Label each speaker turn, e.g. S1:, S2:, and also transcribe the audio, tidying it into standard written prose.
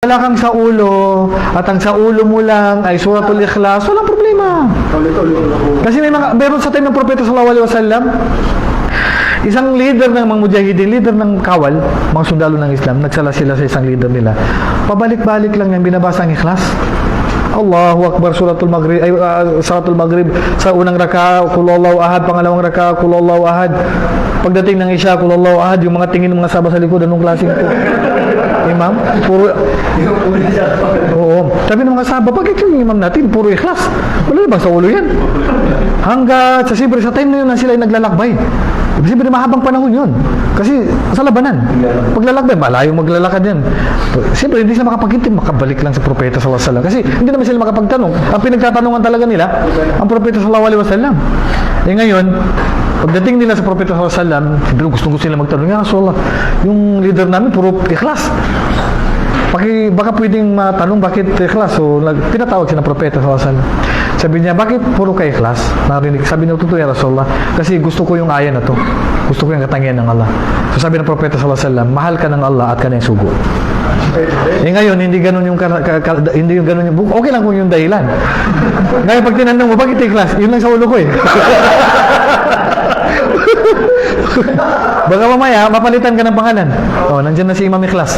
S1: wala kang sa ulo at ang sa ulo mo lang ay suratul ikhlas, walang problema. Kasi meron sa time ng propeta sallallahu alaihi wasallam, isang leader ng mga mujahidin, leader ng kawal, mga sundalo ng Islam, nagsala sila sa isang leader nila. Pabalik-balik lang yung binabasa ang ikhlas. Allahu Akbar, suratul maghrib, suratul maghrib sa unang raka, qul huwallahu ahad, pangalawang raka, qul huwallahu ahad. Pagdating ng isya, qul huwallahu ahad, yung mga tingin ng mga sahaba sa likod, anong klaseng po? Imam, puro oo. Sabi ng mga sahaba, bakit yung imam natin puro ikhlas? Wala na ba sa ulo yan? Hanggat sa time na yun na sila ay naglalakbay. Siyempre mahabang panahon yun. Kasi sa labanan. Paglalakbay, malayong maglalakad yan. Siyempre hindi sila makapagintip, makabalik lang sa propeta sallallahu alaihi wasallam. Kasi hindi naman sila makapagtanong. Ang pinagtatanungan talaga nila, ang propeta sallallahu alaihi wasallam. Ngayon, pagdating nila sa propeta sallallahu alaihi wasallam, siyempre gusto nila magtanong, ya Rasulullah, yung leader namin puro ikhlas. Baka pwedeng matanong bakit ikhlas. So, pinatawag siya ng propeta sallallahu alaihi wasallam. Sabi niya, bakit puro ka ikhlas? Narinig. Sabi niya, totoo ya Rasulullah, kasi gusto ko yung aya na to. Gusto ko yung katangian ng Allah. So sabi ng propeta sallallahu alaihi wasallam, mahal ka ng Allah at ka na yung sugo. Ngayon, hindi ganun yung okay lang kung yung dahilan. Ngayon, pag tinanong mo, bakit ikhlas? Yun lang sa ulo ko eh. Baka mamaya, mapalitan ka ng pangalan. Oh, nandiyan na si Imam Ikhlas.